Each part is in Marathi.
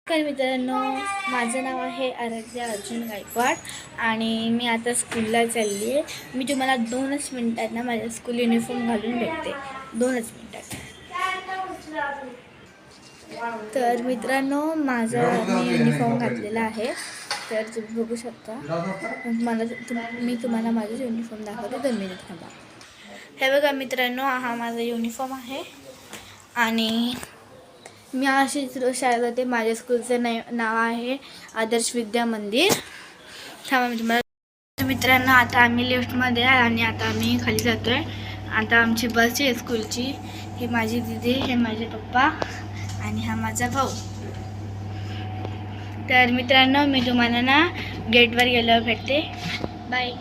नमस्कार मित्रांनो, माझं नाव आहे आराध्या अर्जुन गायकवाड आणि मी आता स्कूलला चालली आहे. मी तुम्हाला 2च मिनिटात ना माझा स्कूल युनिफॉर्म घालून भेटते. 2च मिनिटात. तर मित्रांनो, माझा मी युनिफॉर्म घातलेला आहे. तर तुम्ही बघू शकता. मी तुम्हाला माझं युनिफॉर्म दाखवते. 2 मिनिट थांबा. हे बघा मित्रांनो, हा माझा युनिफॉर्म आहे आणि मी अशी शाळेत जाते. माझ्या स्कूलचं नाव आहे आदर्श विद्या मंदिर. थांबा मी तुम्हाला. मित्रांनो, आता आम्ही लिफ्टमध्ये आहे आणि आता आम्ही खाली जातो आहे. आता आमची बस आहे स्कूलची. ही माझी दीदी, हे माझे पप्पा आणि हा माझा भाऊ. तर मित्रांनो, मी तुम्हाला ना गेटवर गेल्यावर भेटते. बाय.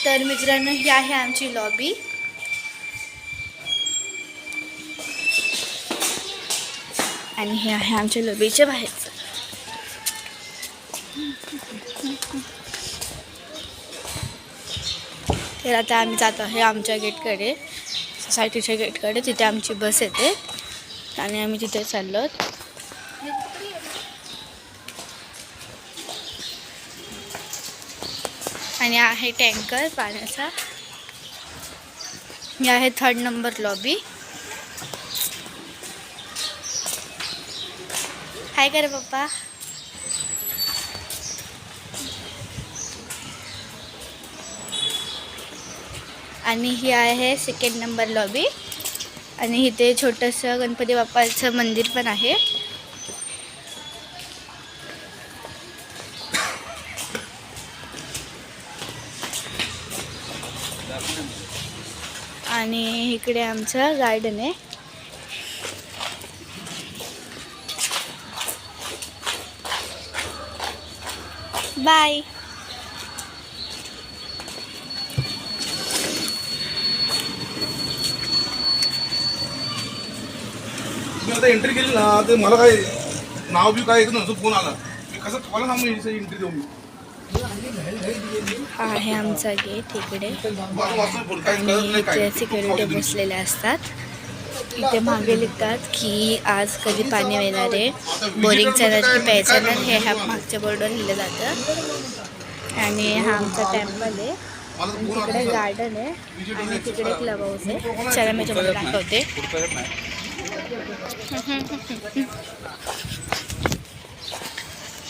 तर मित्रांनो, ही आहे आमची लॉबी आणि हे आहे आमच्या लॉबीच्या बाहेरचं. तर आता आम्ही जातो आहे आमच्या गेटकडे, सोसायटीच्या गेटकडे. तिथे आमची बस येते आणि आम्ही तिथे चाललो. आणि आहे टँकर पाण्याचा. ही आहे 3rd नंबर लॉबी. हाय कर पप्पा. आणि ही आहे 2nd नंबर लॉबी आणि इथे छोटंसं गणपती बाप्पाचं मंदिर पण आहे. आणि इकडे आमचं गार्डन आहे. बाय. मी आता एंट्री केली ना, ते मला काय नाव बी काय येतं, फोन आला. मी कसं तुम्हाला सांगू एंट्री देऊ मी. हा आहे आमचा गेट. इकडे आणि इथे सिक्युरिटी बसलेले असतात. इथे मागे लिखतात की आज कधी पाणी येणार आहे, बोरिंगचा की प्यायचं नाही, हे ह्या मागच्या बोर्डवर लिहिलं जातं. आणि हा आमचा टेम्पल आहे. तिकडे गार्डन आहे आणि तिकडे क्लब हाऊस आहे. चला मी तुम्हाला दाखवते.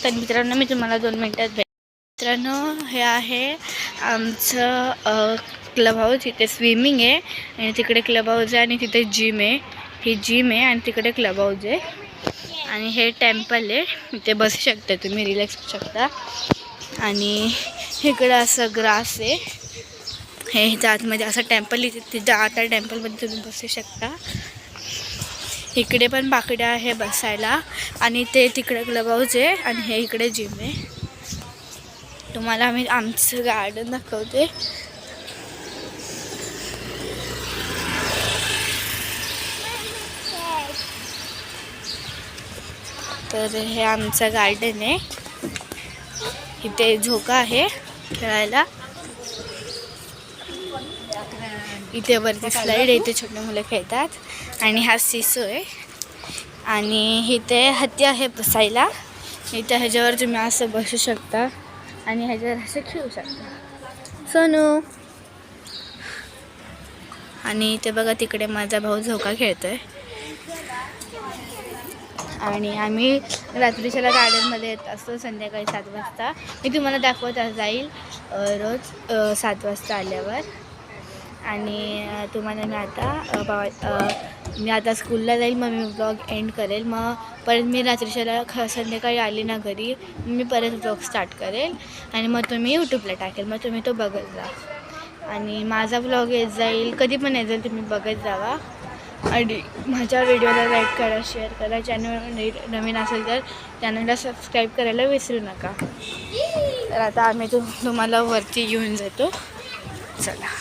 तर मित्रांनो, मी तुम्हाला 2 मिनिटात मित्रांनो, हे आहे आमचं क्लब हाऊस. इथे स्विमिंग आहे आणि तिकडे क्लब हाऊस आहे आणि तिथे जिम आहे. ही जिम आहे आणि तिकडे क्लब हाऊस आहे. आणि हे टेम्पल आहे. इथे बसू शकता तुम्ही, रिलॅक्स होऊ शकता. आणि इकडं असं ग्रास आहे. हे आतमध्ये असं टेम्पल आहे. तिथं आता टेम्पलमध्ये तुम्ही बसू शकता. इकडे पण बाकड्या आहे बसायला आणि ते तिकडे क्लब हाऊस आहे आणि हे इकडे जिम आहे. तुम्हाला मी आमचं गार्डन दाखवते. तर हे आमचं गार्डन आहे. इथे झोका आहे खेळायला. इथे वरती स्लाईड आहे, इथे छोटे मुलं खेळतात. आणि हा सिसो आहे आणि इथे हत्ती आहे बसायला. इथे ह्याच्यावर तुम्ही असं बसू शकता आणि ह्याच्यावर असं खेळू शकता. सोनू. आणि इथे बघा, तिकडे माझा भाऊ झोका खेळतोय. आणि आम्ही रात्रीच्याला गार्डनमध्ये येत असतो संध्याकाळी 7 वाजता. मी तुम्हाला दाखवत जाईल रोज 7 वाजता आल्यावर. आणि तुम्हाला मी आता स्कूलला जाईल. मग मी ब्लॉग एंड करेल. मग परत मी रात्रीच्याला संध्याकाळी आली ना घरी, मी परत ब्लॉग स्टार्ट करेल आणि मग तुम्ही यूट्यूबला टाकेल. मग तुम्ही तो बघत जा. आणि माझा ब्लॉग येत जाईल, कधी पण येत जाईल, तुम्ही बघत जावा. आणि माझ्या व्हिडिओला लाईक करा, शेअर करा. चॅनल नवीन असेल तर चॅनलला सबस्क्राईब करायला विसरू नका. तर आता आम्ही तुम्हाला वरती घेऊन जातो. चला.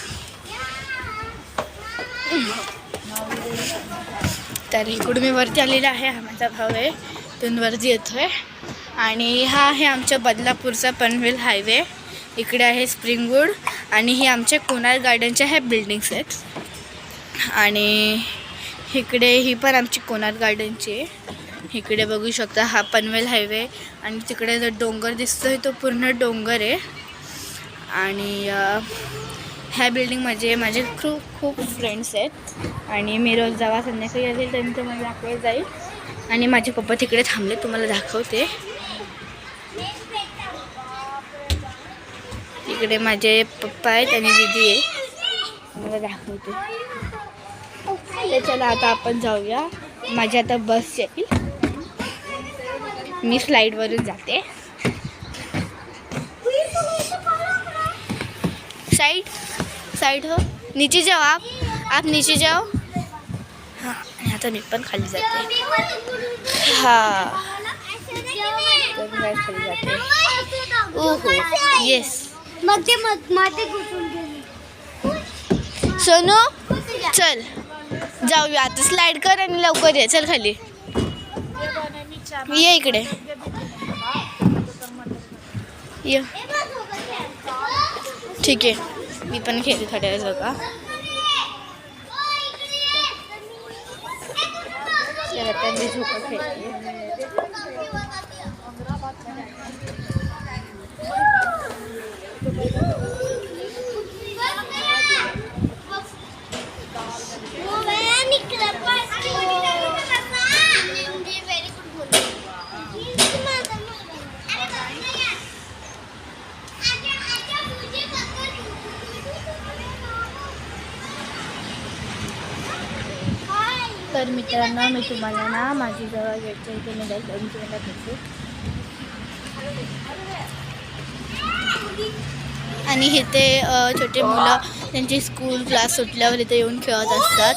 तर इकडून मी वरती आलेला आहे. हा माझा भाऊ आहे, तिथून वरती येतो आहे. आणि हा आहे आमच्या बदलापूरचा पनवेल हायवे. इकडे आहे स्प्रिंगवूड आणि ही आमच्या कोणार्क गार्डनच्या ह्या बिल्डिंग्स आहेत. आणि इकडे ही पण आमची कोणार्क गार्डनची आहे. इकडे बघू शकता हा पनवेल हायवे आणि तिकडे जो डोंगर दिसतोय तो पूर्ण डोंगर आहे. आणि ह्या बिल्डिंगमध्ये माझे खूप फ्रेंड्स आहेत आणि मी रोज जेव्हा संध्याकाळी असेल त्यांचं मला दाखवत जाईल. आणि माझे पप्पा तिकडे थांबले, तुम्हाला दाखवते. तिकडे माझे पप्पा आहेत आणि दीदी आहे, मला दाखवते. तर चला आता आपण जाऊया. माझी आता बस येईल, मी स्लाईडवरून जाते. साइड हो, नीचे जाओ आप नीचे जाओ. हाँ, आता मी पण खाली जाते. हाँ, तर मी खाली जाते. ओहो येस. सोनू चल जाऊया आता, स्लाइड कर आणि लवकर ये. चल खाली ये, इकडे ये. ठीक आहे, मी पण खेळते थोड्या वेळ का. त्यांनी झोपा खेळते. तर मित्रांनो, मी तुम्हाला ना माझी जवळ गेटच्या इथे निघायचं 2 मिनिटात येते. आणि इथे छोटे मुलं त्यांची स्कूल क्लास सुटल्यावर इथे येऊन खेळत असतात.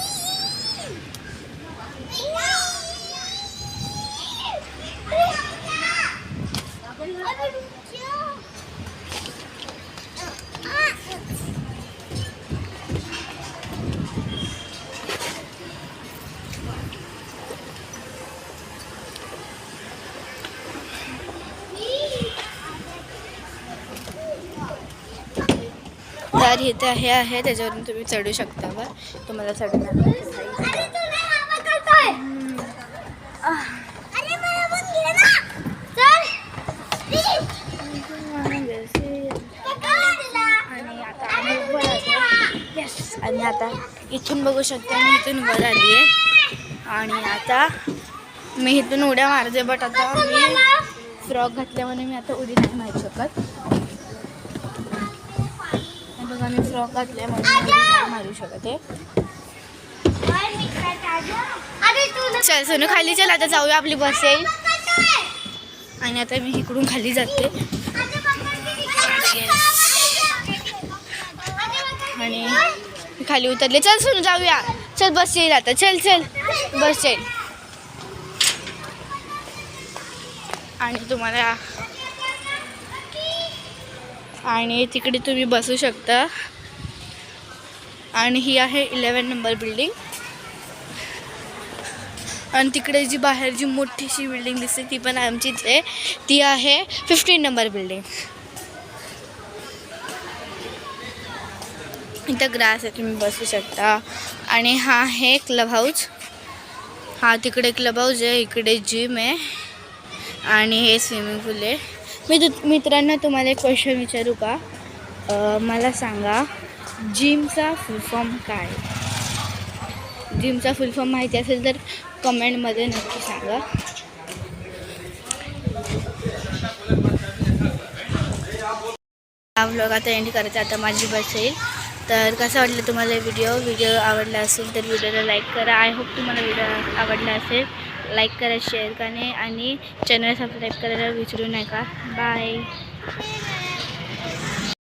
तर इथे हे आहे, त्याच्यावरून तुम्ही चढू शकता. बा तुम्हाला चढणार आणि आता इथून बघू शकता मी इथून वर आली आहे. आणि आता मी इथून उड्या मारते, बट आता मी फ्रॉक घातल्यामुळे मी आता उडी नाही मारू शकत. बघा मी फ्रॉक घातल्यामुळे नाही मारू शकत आहे. चल सोनू खाली चल, आता जाऊया, आपली बस येईल. आणि आता मी इकडून खाली जाते. आणि खाली उतरले. चल सोनू जाऊया, चल बस येईल आता. चल चल बस येईल. आणि तुम्हाला आणि तिकडे तुम्ही बसू शकता. आणि ही आहे 11 नंबर बिल्डिंग. आणि तिकडे जी बाहेर जी मोठीशी बिल्डिंग दिसते ती पण आमचीच आहे, ती आहे 15 नंबर बिल्डिंग. इथं ग्रास आहे, तुम्ही बसू शकता. आणि हा आहे क्लब हाऊस. हा तिकडे क्लब हाऊस आहे, इकडे जिम आहे आणि हे स्विमिंग पूल आहे. मित्रांनो तुम्हाला एक क्वेश्चन विचारू का? मला सांगा, जिमचा फुल फॉर्म काय? जिमचा फुल फॉर्म माहिती असेल तर कमेंटमध्ये नक्की सांगा. हा व्लॉग आता एंड करायचा, आता माझी बस येईल. तर कसं वाटलं तुम्हाला व्हिडिओ आवडला असेल तर व्हिडिओला लाईक करा. आय होप तुम्हाला व्हिडिओ आवडला असेल. लाईक करा, शेअर करा आणि चॅनल सबस्क्राईब करायला विसरू नका. बाय.